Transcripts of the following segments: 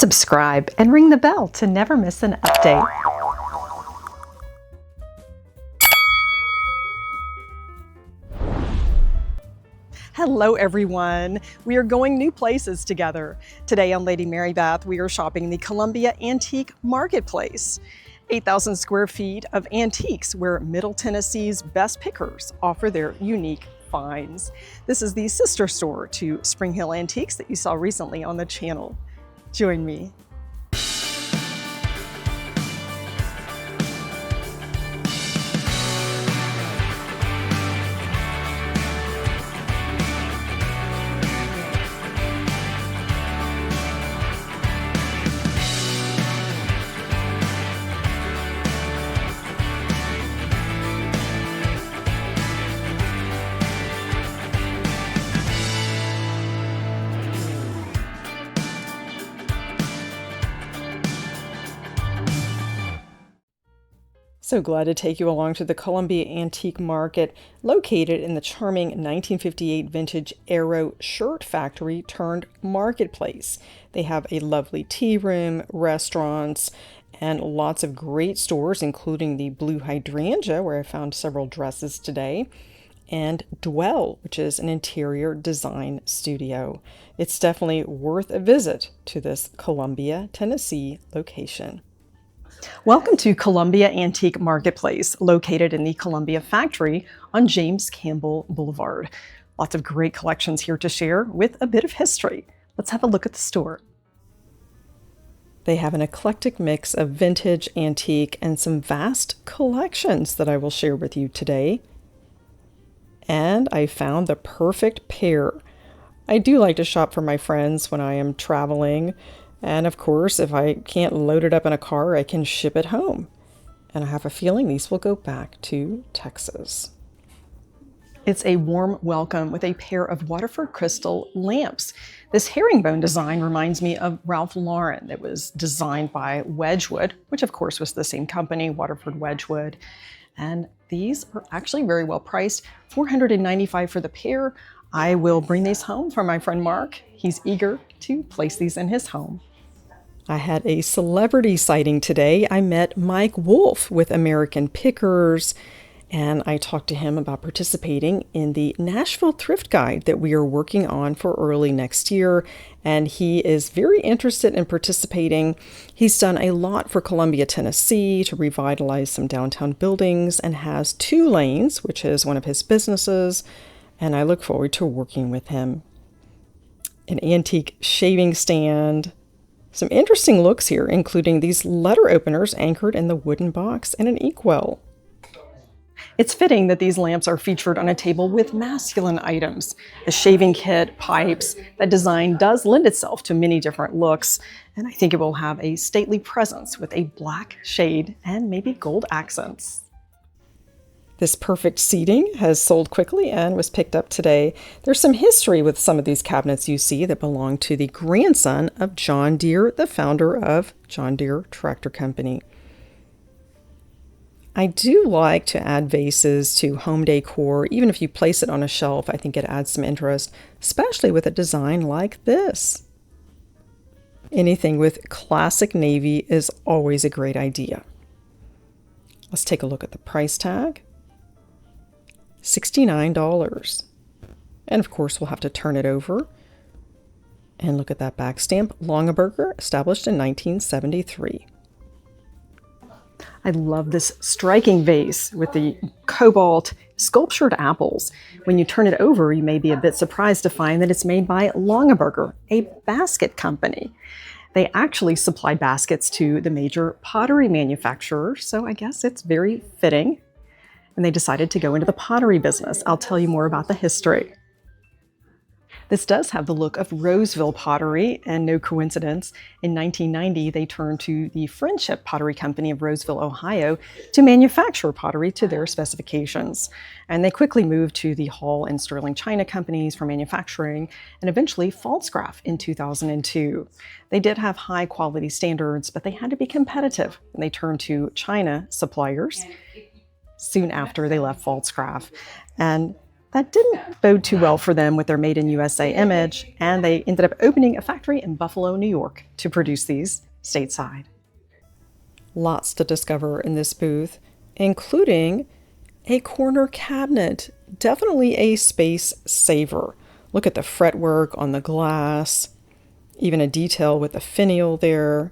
subscribe, and ring the bell to never miss an update. Hello everyone! We are going new places together. Today on Lady Mary Beth, we are shopping the Columbia Antique Marketplace. 8,000 square feet of antiques where Middle Tennessee's best pickers offer their unique finds. This is the sister store to Spring Hill Antiques that you saw recently on the channel. Join me. So glad to take you along to the Columbia Antique Market, located in the charming 1958 vintage Arrow shirt factory turned marketplace. They have a lovely tea room, restaurants, and lots of great stores, including the Blue Hydrangea, where I found several dresses today, and Dwell, which is an interior design studio. It's definitely worth a visit to this Columbia, Tennessee location. Welcome to Columbia Antique Marketplace, located in the Columbia factory on James Campbell Boulevard. Lots of great collections here to share with a bit of history. Let's have a look at the store. They have an eclectic mix of vintage, antique, and some vast collections that I will share with you today. And I found the perfect pair. I do like to shop for my friends when I am traveling. And of course, if I can't load it up in a car, I can ship it home. And I have a feeling these will go back to Texas. It's a warm welcome with a pair of Waterford crystal lamps. This herringbone design reminds me of Ralph Lauren. It was designed by Wedgwood, which of course was the same company, Waterford Wedgwood. And these are actually very well priced, $495 for the pair. I will bring these home for my friend Mark. He's eager to place these in his home. I had a celebrity sighting today. I met Mike Wolf with American Pickers, and I talked to him about participating in the Nashville Thrift Guide that we are working on for early next year, and he is very interested in participating. He's done a lot for Columbia, Tennessee to revitalize some downtown buildings and has 2 lanes, which is one of his businesses, and I look forward to working with him. An antique shaving stand. Some interesting looks here, including these letter openers anchored in the wooden box and an inkwell. It's fitting that these lamps are featured on a table with masculine items. A shaving kit, pipes, that design does lend itself to many different looks, and I think it will have a stately presence with a black shade and maybe gold accents. This perfect seating has sold quickly and was picked up today. There's some history with some of these cabinets you see that belong to the grandson of John Deere, the founder of John Deere Tractor Company. I do like to add vases to home decor. Even if you place it on a shelf, I think it adds some interest, especially with a design like this. Anything with classic navy is always a great idea. Let's take a look at the price tag. $69. And of course, we'll have to turn it over and look at that back stamp. Longaberger, established in 1973. I love this striking vase with the cobalt sculptured apples. When you turn it over, you may be a bit surprised to find that it's made by Longaberger, a basket company. They actually supply baskets to the major pottery manufacturers, so I guess it's very fitting. And they decided to go into the pottery business. I'll tell you more about the history. This does have the look of Roseville pottery, and no coincidence. In 1990, they turned to the Friendship Pottery Company of Roseville, Ohio, to manufacture pottery to their specifications. And they quickly moved to the Hall and Sterling China companies for manufacturing, and eventually Pfalzgraff in 2002. They did have high quality standards, but they had to be competitive, and they turned to China suppliers soon after they left Pfalzgraff. And That didn't bode too well for them with their Made in USA image, and they ended up opening a factory in Buffalo, New York to produce these stateside. Lots to discover in this booth, including a corner cabinet, definitely a space saver. Look at the fretwork on the glass, even a detail with a finial there.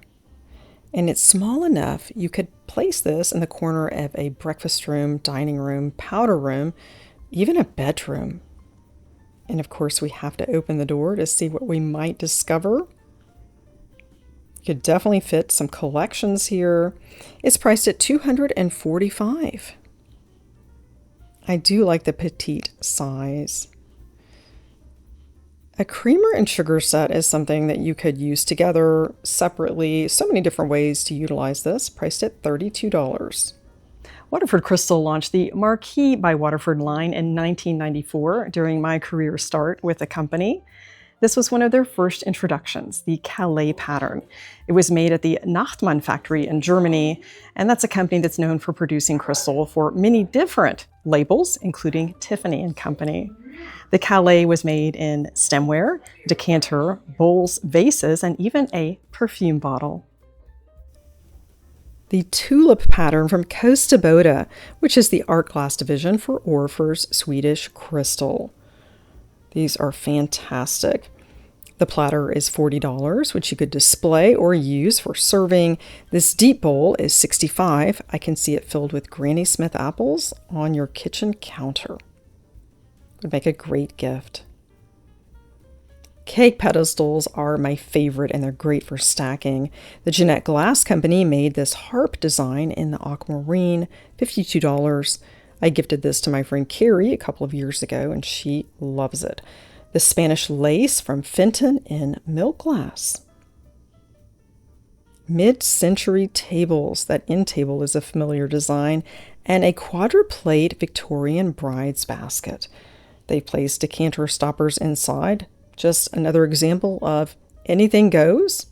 And it's small enough you could place this in the corner of a breakfast room, dining room, powder room, even a bedroom. And of course, we have to open the door to see what we might discover. You could definitely fit some collections here. It's priced at $245. I do like the petite size. A creamer and sugar set is something that you could use together separately. So many different ways to utilize this, priced at $32. Waterford Crystal launched the Marquee by Waterford line in 1994 during my career start with the company. This was one of their first introductions, the Calais pattern. It was made at the Nachtmann factory in Germany, and that's a company that's known for producing crystal for many different labels, including Tiffany & Company. The Calais was made in stemware, decanter, bowls, vases, and even a perfume bottle. The Tulip pattern from Kosta Boda, which is the art glass division for Orfors Swedish Crystal. These are fantastic. The platter is $40, which you could display or use for serving. This deep bowl is $65. I can see it filled with Granny Smith apples on your kitchen counter. Would make a great gift. Cake pedestals are my favorite, and they're great for stacking. The Jeanette Glass Company made this harp design in the aquamarine, $52. I gifted this to my friend Carrie a couple of years ago, and she loves it. The Spanish lace from Fenton in milk glass. Mid-century tables. That end table is a familiar design. And a quadruplate Victorian bride's basket. They placed decanter stoppers inside. Just another example of anything goes.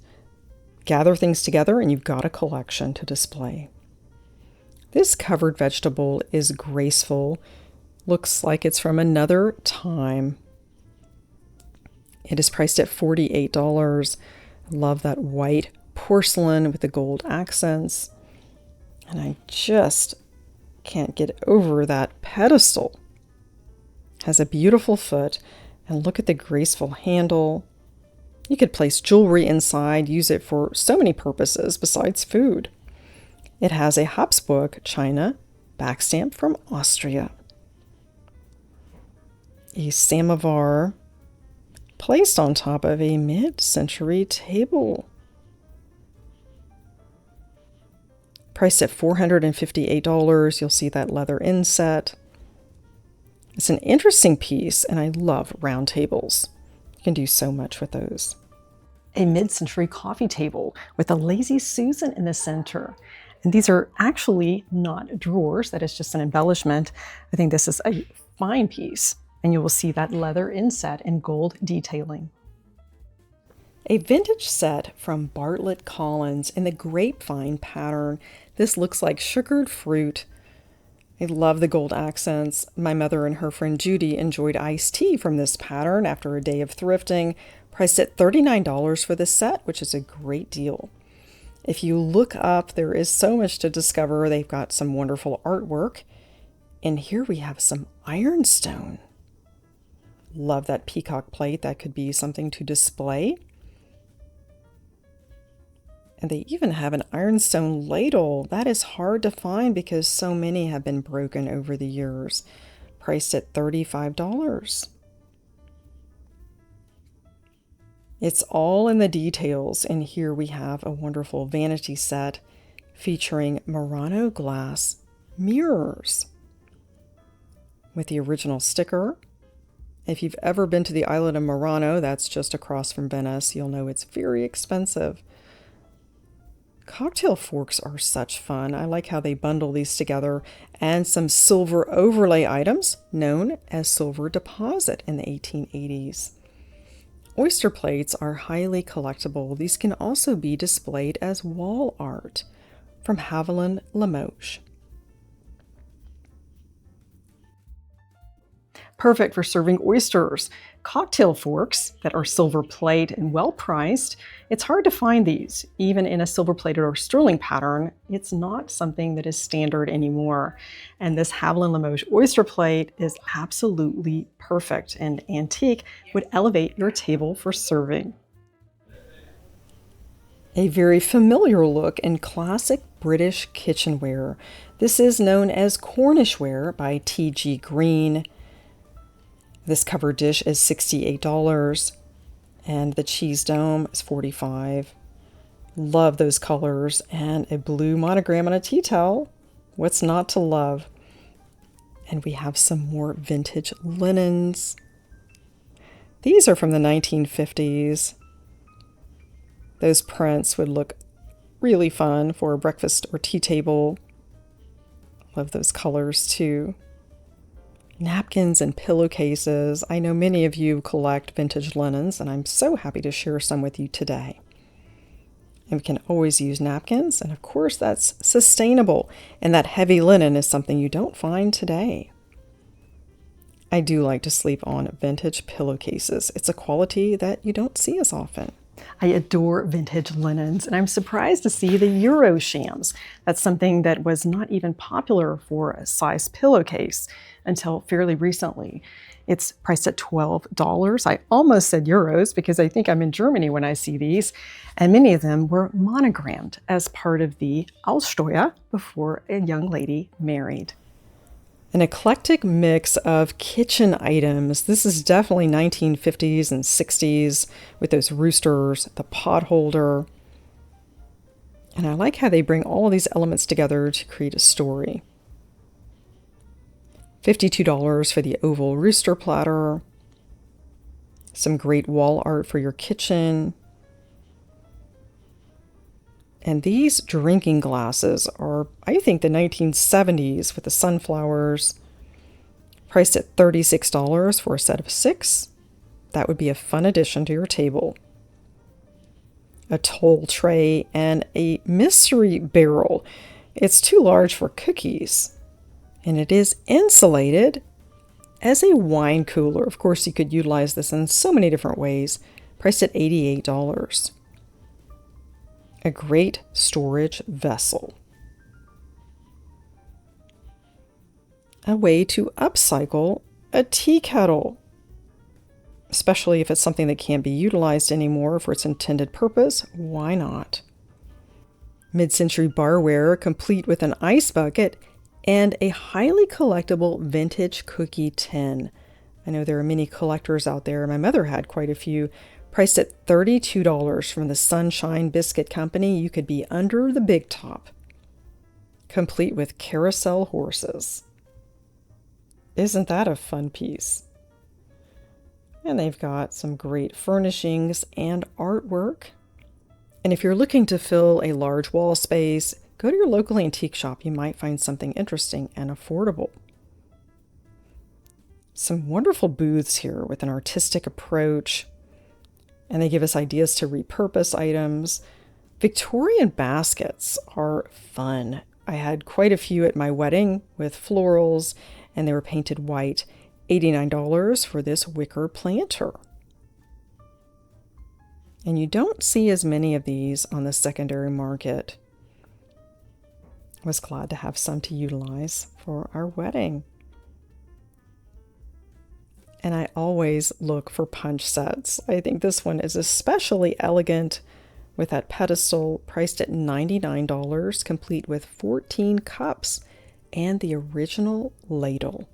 Gather things together and you've got a collection to display. This covered vegetable is graceful. Looks like it's from another time. It is priced at $48. Love that white porcelain with the gold accents. And I just can't get over that pedestal. Has a beautiful foot, and look at the graceful handle. You could place jewelry inside, use it for so many purposes besides food. It has a Habsburg china backstamp from Austria. A samovar placed on top of a mid-century table. Priced at $458. You'll see that leather inset. It's an interesting piece, and I love round tables. You can do so much with those. A mid-century coffee table with a lazy Susan in the center. And these are actually not drawers. That is just an embellishment. I think this is a fine piece, and you will see that leather inset and gold detailing. A vintage set from Barlett-Collins in the grapevine pattern. This looks like sugared fruit. I love the gold accents. My mother and her friend Judy enjoyed iced tea from this pattern after a day of thrifting, priced at $39 for this set, which is a great deal. If you look up, there is so much to discover. They've got some wonderful artwork. And here we have some ironstone. Love that peacock plate. That could be something to display. And they even have an ironstone ladle. That is hard to find because so many have been broken over the years. Priced at $35. It's all in the details, and here we have a wonderful vanity set featuring Murano glass mirrors with the original sticker. If you've ever been to the island of Murano, that's just across from Venice, you'll know it's very expensive. Cocktail forks are such fun. I like how they bundle these together, and some silver overlay items known as silver deposit in the 1880s. Oyster plates are highly collectible. These can also be displayed as wall art from Haviland Limoges. perfect for serving oysters. Cocktail forks that are silver plate and well priced. It's hard to find these, even in a silver plated or sterling pattern. It's not something that is standard anymore. And this Haviland Limoges oyster plate is absolutely perfect, and antique would elevate your table for serving. A very familiar look in classic British kitchenware. This is known as Cornishware by T.G. Green. This cover dish is $68 and the cheese dome is $45. Love those colors, and a blue monogram on a tea towel. What's not to love? And we have some more vintage linens. These are from the 1950s. Those prints would look really fun for a breakfast or tea table. Love those colors too. Napkins and pillowcases. I know many of you collect vintage linens, and I'm so happy to share some with you today. And we can always use napkins, and of course that's sustainable, and that heavy linen is something you don't find today. I do like to sleep on vintage pillowcases. It's a quality that you don't see as often. I adore vintage linens, and I'm surprised to see the Euro shams. That's something that was not even popular for a size pillowcase until fairly recently. It's priced at $12. I almost said euros because I think I'm in Germany when I see these, and many of them were monogrammed as part of the Aussteuer before a young lady married. An eclectic mix of kitchen items. This is definitely 1950s and 60s with those roosters, the pot holder. And I like how they bring all of these elements together to create a story. $52 for the oval rooster platter. Some great wall art for your kitchen. And these drinking glasses are, I think, the 1970s with the sunflowers, priced at $36 for a set of 6. That would be a fun addition to your table. A toll tray and a mystery barrel. It's too large for cookies, and it is insulated as a wine cooler. Of course, you could utilize this in so many different ways, priced at $88. A great storage vessel. A way to upcycle a tea kettle, especially if it's something that can't be utilized anymore for its intended purpose. Why not? Mid-century barware, complete with an ice bucket and a highly collectible vintage cookie tin. I know there are many collectors out there. My mother had quite a few. Priced at $32 from the Sunshine Biscuit Company. You could be under the big top. Complete with carousel horses. Isn't that a fun piece? And they've got some great furnishings and artwork. And if you're looking to fill a large wall space, go to your local antique shop. You might find something interesting and affordable. Some wonderful booths here with an artistic approach. And they give us ideas to repurpose items. Victorian baskets are fun. I had quite a few at my wedding with florals, and they were painted white. $89 for this wicker planter. And you don't see as many of these on the secondary market. I was glad to have some to utilize for our wedding. And I always look for punch sets. I think this one is especially elegant with that pedestal, priced at $99, complete with 14 cups and the original ladle.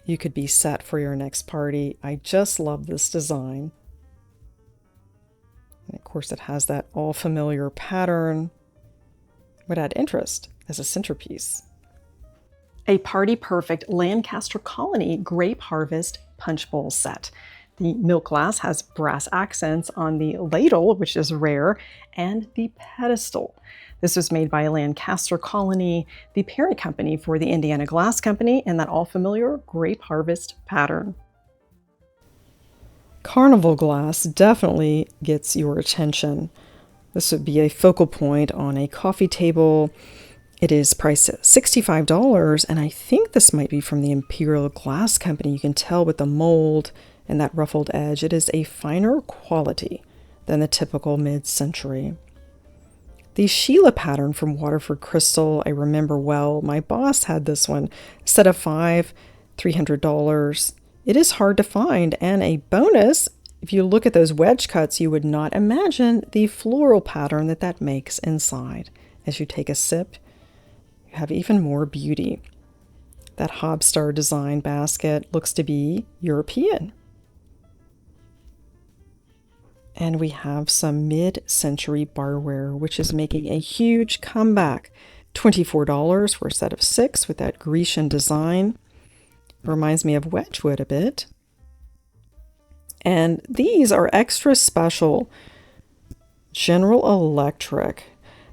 You could be set for your next party. I just love this design. And of course, it has that all familiar pattern. Would add interest as a centerpiece. A party-perfect Lancaster Colony Grape Harvest Punch Bowl set. The milk glass has brass accents on the ladle, which is rare, and the pedestal. This was made by Lancaster Colony, the parent company for the Indiana Glass Company, and that all-familiar Grape Harvest pattern. Carnival glass definitely gets your attention. This would be a focal point on a coffee table, It is priced at $65, and I think this might be from the Imperial Glass Company. You can tell with the mold and that ruffled edge. It is a finer quality than the typical mid-century. The Sheila pattern from Waterford Crystal, I remember well. My boss had this one, a set of 5, $300. It is hard to find, and a bonus, if you look at those wedge cuts, you would not imagine the floral pattern that makes inside. As you take a sip, you have even more beauty. That Hobstar design basket looks to be European. And we have some mid-century barware, which is making a huge comeback. $24 for a set of 6 with that Grecian design. Reminds me of Wedgwood a bit. And these are extra special. General Electric.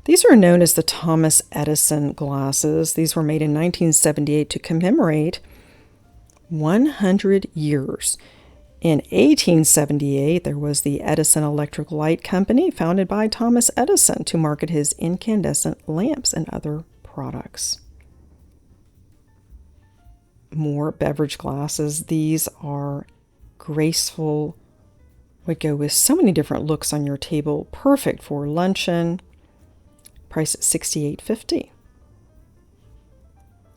These are known as the Thomas Edison glasses. These were made in 1978 to commemorate 100 years. In 1878, there was the Edison Electric Light Company, founded by Thomas Edison to market his incandescent lamps and other products. More beverage glasses. These are graceful, would go with so many different looks on your table. Perfect for luncheon. Price at $68.50.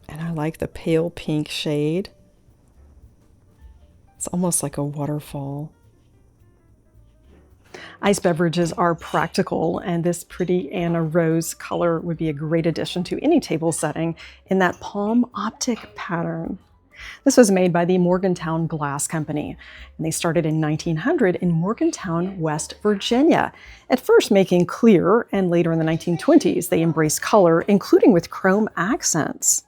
And I like the pale pink shade. It's almost like a waterfall. Ice beverages are practical, and this pretty Anna Rose color would be a great addition to any table setting in that palm optic pattern. This was made by the Morgantown Glass Company, and they started in 1900 in Morgantown, West Virginia. At first making clear, and later in the 1920s, they embraced color, including with chrome accents.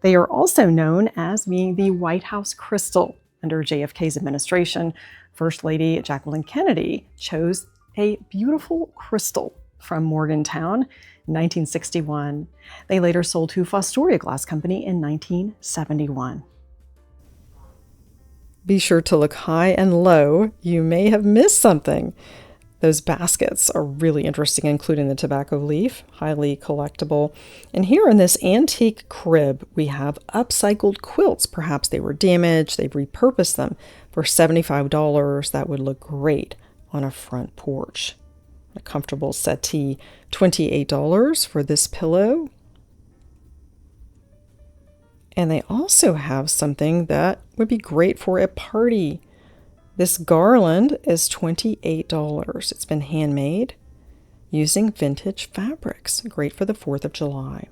They are also known as being the White House crystal. Under JFK's administration, First Lady Jacqueline Kennedy chose a beautiful crystal from Morgantown in 1961. They later sold to Fostoria Glass Company in 1971. Be sure to look high and low. You may have missed something. Those baskets are really interesting, including the tobacco leaf, highly collectible. And here in this antique crib, we have upcycled quilts. Perhaps they were damaged, they've repurposed them for $75. That would look great on a front porch. A comfortable settee, $28 for this pillow. And they also have something that would be great for a party. This garland is $28. It's been handmade using vintage fabrics. Great for the 4th of July.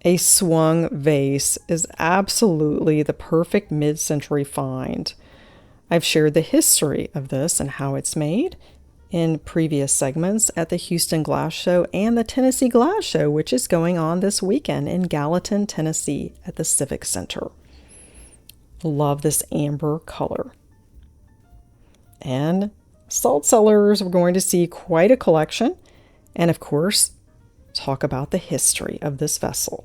A swung vase is absolutely the perfect mid-century find. I've shared the history of this and how it's made in previous segments at the Houston Glass Show and the Tennessee Glass Show, which is going on this weekend in Gallatin, Tennessee at the Civic Center. Love this amber color. And salt cellars, we're going to see quite a collection. And of course, talk about the history of this vessel.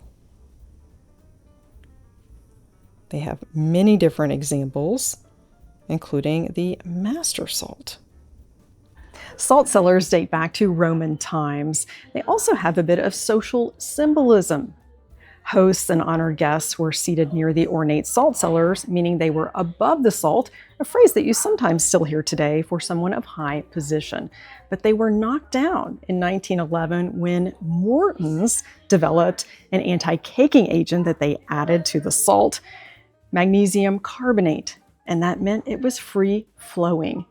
They have many different examples, including the master salt. Salt cellars date back to Roman times. They also have a bit of social symbolism. Hosts and honored guests were seated near the ornate salt cellars, meaning they were above the salt, a phrase that you sometimes still hear today for someone of high position. But they were knocked down in 1911 when Morton's developed an anti-caking agent that they added to the salt, magnesium carbonate, and that meant it was free-flowing.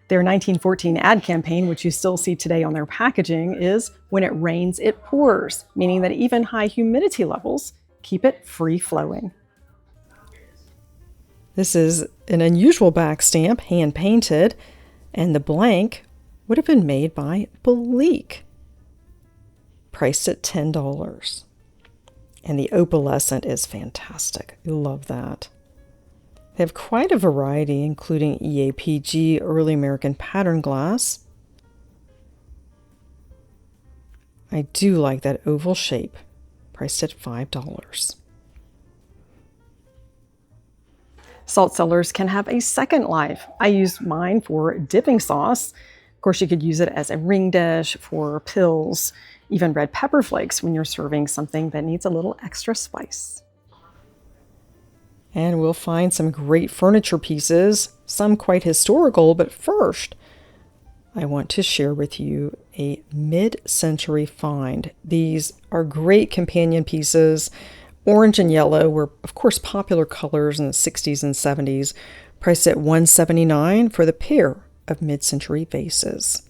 Their 1914 ad campaign, which you still see today on their packaging, is "When it rains, it pours," meaning that even high humidity levels keep it free-flowing. This is an unusual back stamp, hand-painted, and the blank would have been made by Blvd, priced at $10. And the opalescent is fantastic. I love that. They have quite a variety, including EAPG, Early American Pattern Glass. I do like that oval shape, priced at $5. Salt cellars can have a second life. I use mine for dipping sauce, Of course, you could use it as a ring dish for pills, even red pepper flakes when you're serving something that needs a little extra spice. And we'll find some great furniture pieces, some quite historical, but first, I want to share with you a mid-century find. These are great companion pieces. Orange and yellow were, of course, popular colors in the 60s and 70s, priced at $179 for the pair of mid-century vases.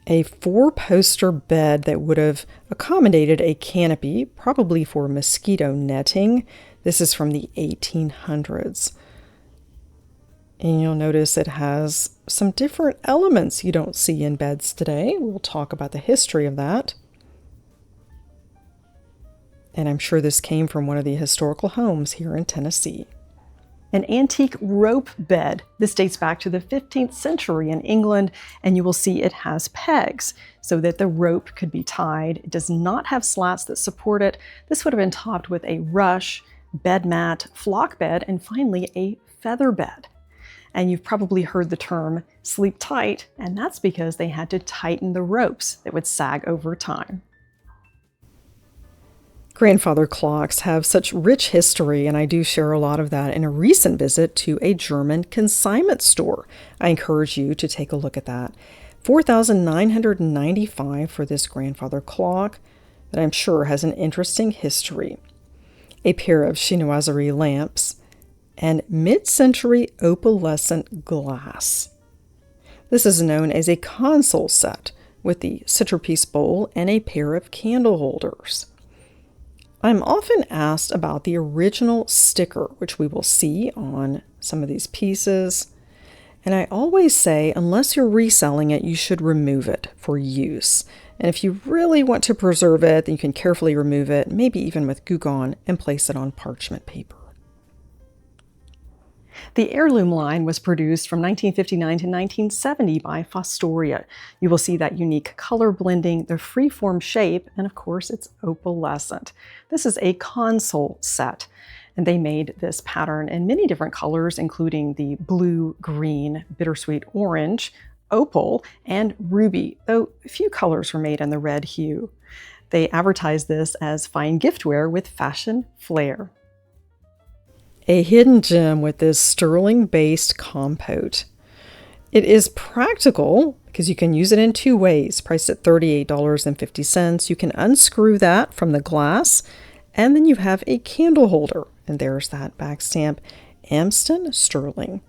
A 4-poster bed that would have accommodated a canopy, probably for mosquito netting. This is from the 1800s. And you'll notice it has some different elements you don't see in beds today. We'll talk about the history of that. And I'm sure this came from one of the historical homes here in Tennessee. An antique rope bed. This dates back to the 15th century in England, and you will see it has pegs so that the rope could be tied. It does not have slats that support it. This would have been topped with a rush, bed mat, flock bed, and finally a feather bed. And you've probably heard the term sleep tight, and that's because they had to tighten the ropes that would sag over time. Grandfather clocks have such rich history, and I do share a lot of that in a recent visit to a German consignment store. I encourage you to take a look at that. $4,995 for this grandfather clock that I'm sure has an interesting history. A pair of chinoiserie lamps, and mid-century opalescent glass. This is known as a console set with the centerpiece bowl and a pair of candle holders. I'm often asked about the original sticker, which we will see on some of these pieces. And I always say, unless you're reselling it, you should remove it for use. And if you really want to preserve it, then you can carefully remove it, maybe even with Goo Gone, and place it on parchment paper. The heirloom line was produced from 1959 to 1970 by Fostoria. You will see that unique color blending, the freeform shape, and of course it's opalescent. This is a console set, and they made this pattern in many different colors, including the blue, green, bittersweet orange, opal, and ruby, though a few colors were made in the red hue. They advertised this as fine giftware with fashion flair. A hidden gem with this sterling-based compote. It is practical because you can use it in two ways, priced at $38.50. You can unscrew that from the glass, and then you have a candle holder. And there's that back stamp, Amston Sterling.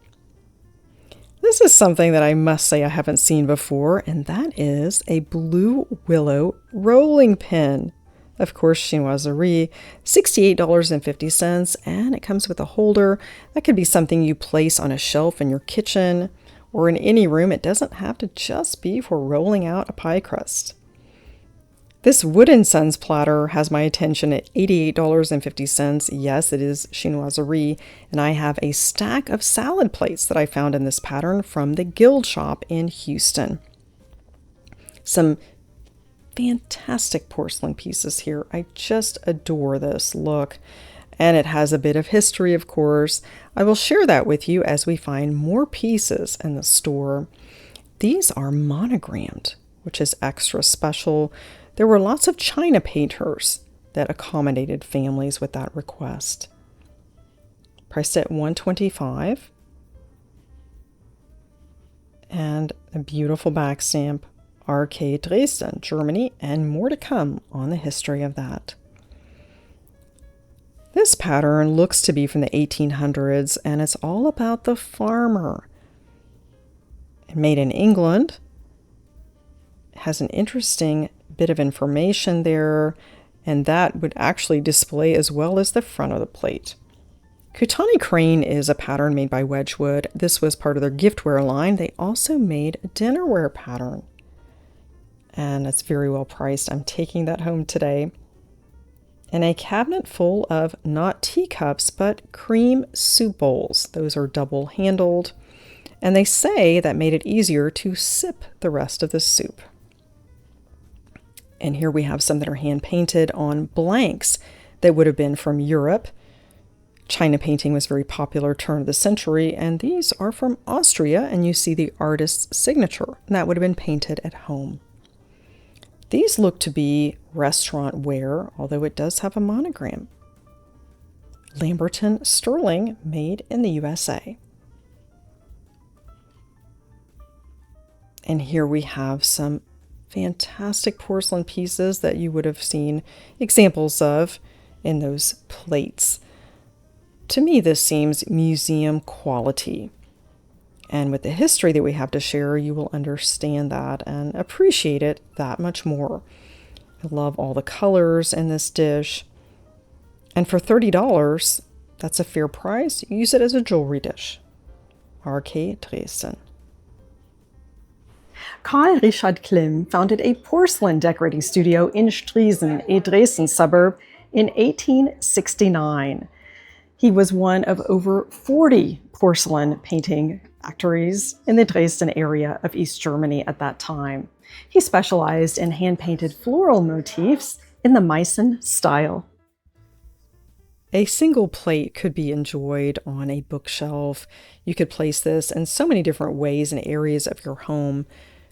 This is something that I must say I haven't seen before, and that is a blue willow rolling pin. Of course, chinoiserie, $68.50, and it comes with a holder. That could be something you place on a shelf in your kitchen or in any room. It doesn't have to just be for rolling out a pie crust. This Wood & Sons platter has my attention at $88.50. Yes, it is chinoiserie, and I have a stack of salad plates that I found in this pattern from the Guild Shop in Houston. Some fantastic porcelain pieces here. I just adore this look, and it has a bit of history, of course. I will share that with you as we find more pieces in the store. These are monogrammed, which is extra special. There were lots of china painters that accommodated families with that request. Priced at $125, and a beautiful back stamp, RK Dresden, Germany, and more to come on the history of that. This pattern looks to be from the 1800s, and it's all about the farmer. Made in England. It has an interesting bit of information there, and that would actually display as well as the front of the plate. Kutani Crane is a pattern made by Wedgwood. This was part of their giftware line. They also made a dinnerware pattern, and it's very well priced. I'm taking that home today. And a cabinet full of not teacups, but cream soup bowls. Those are double-handled, and they say that made it easier to sip the rest of the soup. And here we have some that are hand-painted on blanks that would have been from Europe. China painting was very popular turn of the century, and these are from Austria, and you see the artist's signature, and that would have been painted at home. These look to be restaurant ware, although it does have a monogram. Lamberton Sterling, made in the USA. And here we have some fantastic porcelain pieces that you would have seen examples of in those plates. To me, this seems museum quality. And with the history that we have to share, you will understand that and appreciate it that much more. I love all the colors in this dish. And for $30, that's a fair price. Use it as a jewelry dish. RK Dresden. Karl Richard Klim founded a porcelain decorating studio in Striesen, a Dresden suburb, in 1869. He was one of over 40 porcelain painting factories in the Dresden area of East Germany at that time. He specialized in hand-painted floral motifs in the Meissen style. A single plate could be enjoyed on a bookshelf. You could place this in so many different ways and areas of your home.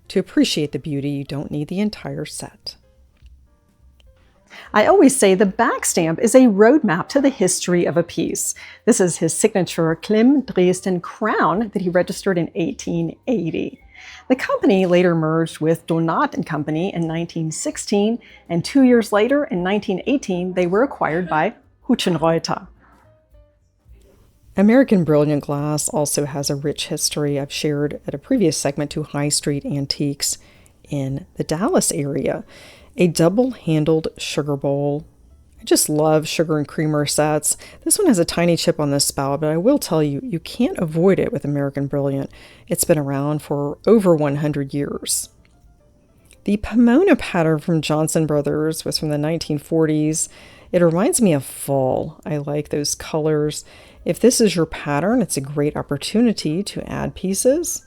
To appreciate the beauty, you don't need the entire set. I always say the back stamp is a roadmap to the history of a piece. This is his signature Klim Dresden crown that he registered in 1880. The company later merged with Donat & Company in 1916, and 2 years later, in 1918, they were acquired by Hutchenreuter. American Brilliant Glass also has a rich history. I've shared at a previous segment to High Street Antiques in the Dallas area. A double-handled sugar bowl. I just love sugar and creamer sets. This one has a tiny chip on the spout, but I will tell you, you can't avoid it with American Brilliant. It's been around for over 100 years. The Pomona pattern from Johnson Brothers was from the 1940s. It reminds me of fall. I like those colors. If this is your pattern, it's a great opportunity to add pieces.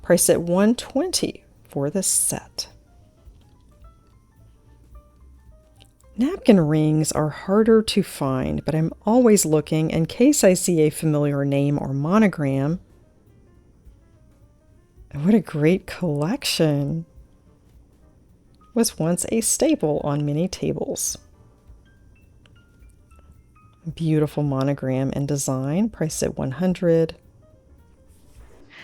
Price at $120 for the set. Napkin rings are harder to find, but I'm always looking in case I see a familiar name or monogram. What a great collection! Was once a staple on many tables. Beautiful monogram and design, priced at $100.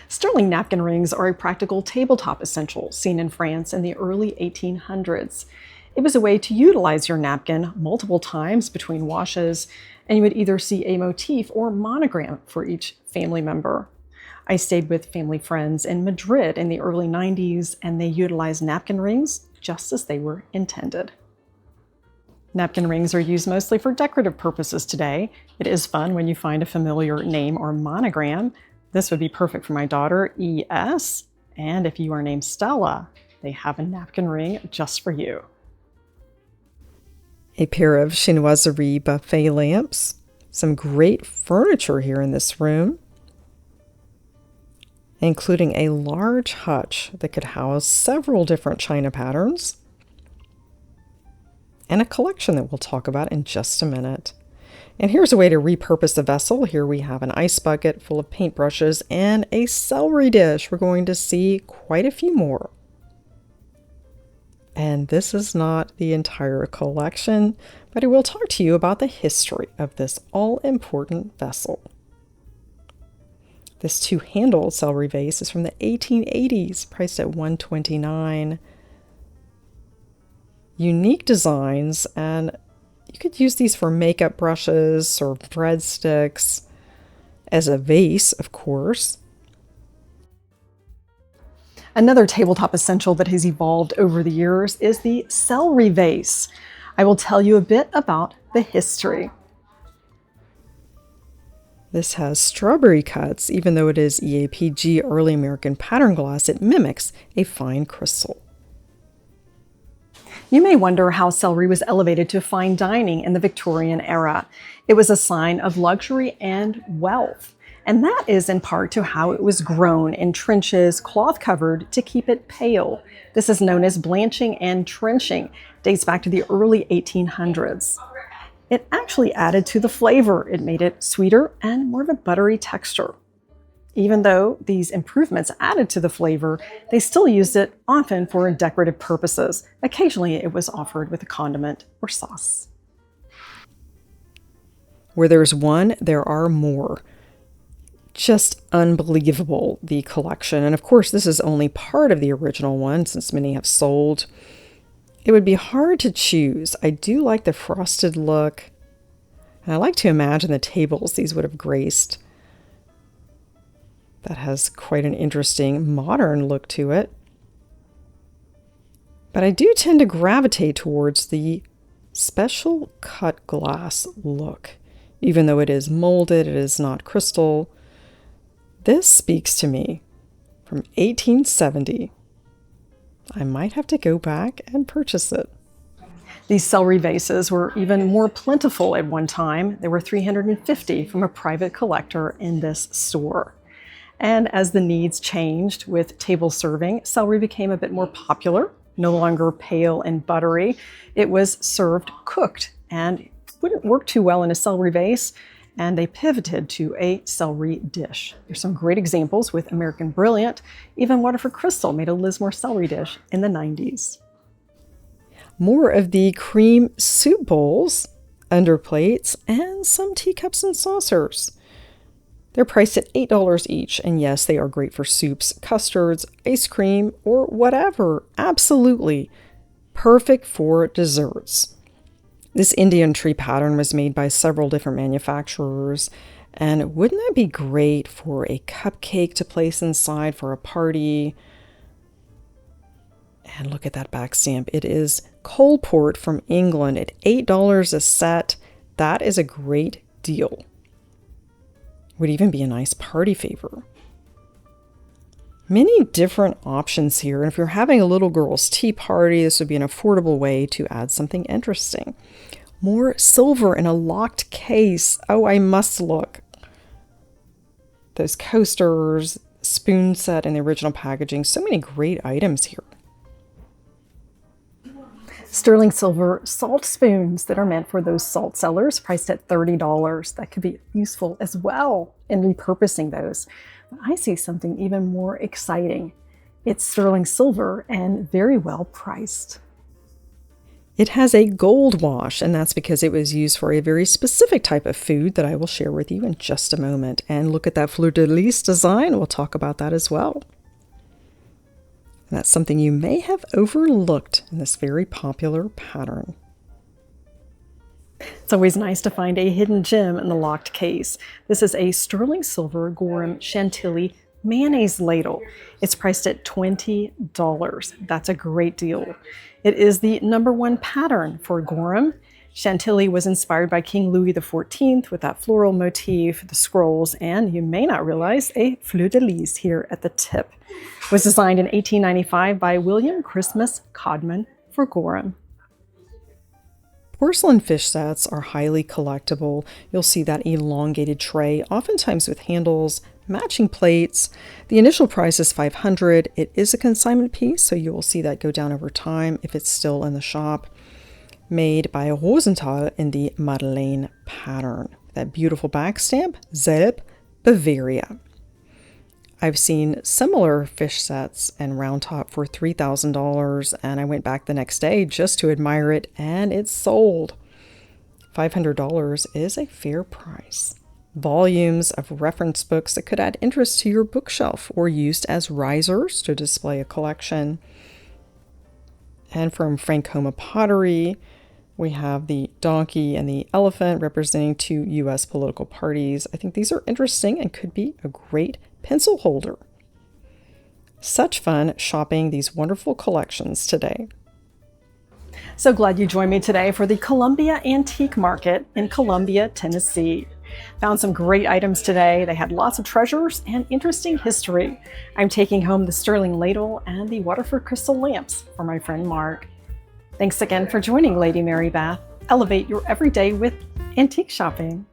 Sterling napkin rings are a practical tabletop essential seen in France in the early 1800s. It was a way to utilize your napkin multiple times between washes, and you would either see a motif or monogram for each family member. I stayed with family friends in Madrid in the early 90s, and they utilized napkin rings just as they were intended. Napkin rings are used mostly for decorative purposes today. It is fun when you find a familiar name or monogram. This would be perfect for my daughter, E.S., and if you are named Stella, they have a napkin ring just for you. A pair of chinoiserie buffet lamps. Some great furniture here in this room, including a large hutch that could house several different china patterns, and a collection that we'll talk about in just a minute. And here's a way to repurpose the vessel. Here we have an ice bucket full of paintbrushes and a celery dish. We're going to see quite a few more. And this is not the entire collection, but I will talk to you about the history of this all-important vessel. This two-handled celery vase is from the 1880s, priced at $129. Unique designs, and you could use these for makeup brushes or breadsticks, as a vase, of course. Another tabletop essential that has evolved over the years is the celery vase. I will tell you a bit about the history. This has strawberry cuts. Even though it is EAPG Early American Pattern Glass, it mimics a fine crystal. You may wonder how celery was elevated to fine dining in the Victorian era. It was a sign of luxury and wealth. And that is in part to how it was grown in trenches, cloth-covered, to keep it pale. This is known as blanching and trenching, dates back to the early 1800s. It actually added to the flavor. It made it sweeter and more of a buttery texture. Even though these improvements added to the flavor, they still used it often for decorative purposes. Occasionally, it was offered with a condiment or sauce. Where there's one, there are more. Just unbelievable, the collection. And of course, this is only part of the original one, since many have sold. It would be hard to choose. I do like the frosted look. And I like to imagine the tables these would have graced. That has quite an interesting modern look to it. But I do tend to gravitate towards the special cut glass look. Even though it is molded, it is not crystal. This speaks to me from 1870. I might have to go back and purchase it. These celery vases were even more plentiful at one time. There were 350 from a private collector in this store. And as the needs changed with table serving, celery became a bit more popular, no longer pale and buttery. It was served cooked and wouldn't work too well in a celery vase, and they pivoted to a celery dish. There's some great examples with American Brilliant. Even Waterford Crystal made a Lismore celery dish in the 90s. More of the cream soup bowls, underplates, and some teacups and saucers. They're priced at $8 each, and yes, they are great for soups, custards, ice cream, or whatever. Absolutely perfect for desserts. This Indian tree pattern was made by several different manufacturers, and wouldn't that be great for a cupcake to place inside for a party? And look at that back stamp. It is Coalport from England at $8 a set. That is a great deal. Would even be a nice party favor. Many different options here, and if you're having a little girl's tea party, this would be an affordable way to add something interesting. More silver in a locked case. Oh, I must look. Those coasters, spoon set in the original packaging. So many great items here. Sterling silver salt spoons that are meant for those salt cellars, priced at $30. That could be useful as well in repurposing those. But I see something even more exciting. It's sterling silver and very well priced. It has a gold wash, and that's because it was used for a very specific type of food that I will share with you in just a moment. And look at that fleur-de-lis design. We'll talk about that as well. And that's something you may have overlooked in this very popular pattern. It's always nice to find a hidden gem in the locked case. This is a sterling silver Gorham Chantilly mayonnaise ladle. It's priced at $20. That's a great deal. It is the #1 pattern for Gorham. Chantilly was inspired by King Louis XIV with that floral motif, the scrolls, and you may not realize a fleur-de-lis here at the tip. It was designed in 1895 by William Christmas Codman for Gorham. Porcelain fish sets are highly collectible. You'll see that elongated tray, oftentimes with handles, matching plates. The initial price is $500. It is a consignment piece, so you will see that go down over time if it's still in the shop. Made by Rosenthal in the Madeleine pattern. That beautiful back stamp, Zelb, Bavaria. I've seen similar fish sets and round top for $3,000, and I went back the next day just to admire it, and it's sold. $500 is a fair price. Volumes of reference books that could add interest to your bookshelf or used as risers to display a collection. And from Frankoma Pottery, we have the donkey and the elephant representing 2 U.S. political parties. I think these are interesting and could be a great pencil holder. Such fun shopping these wonderful collections today. So glad you joined me today for the Columbia Antique Market in Columbia, Tennessee. Found some great items today. They had lots of treasures and interesting history. I'm taking home the sterling ladle and the Waterford crystal lamps for my friend Mark. Thanks again for joining Lady Mary Bath. Elevate your everyday with antique shopping.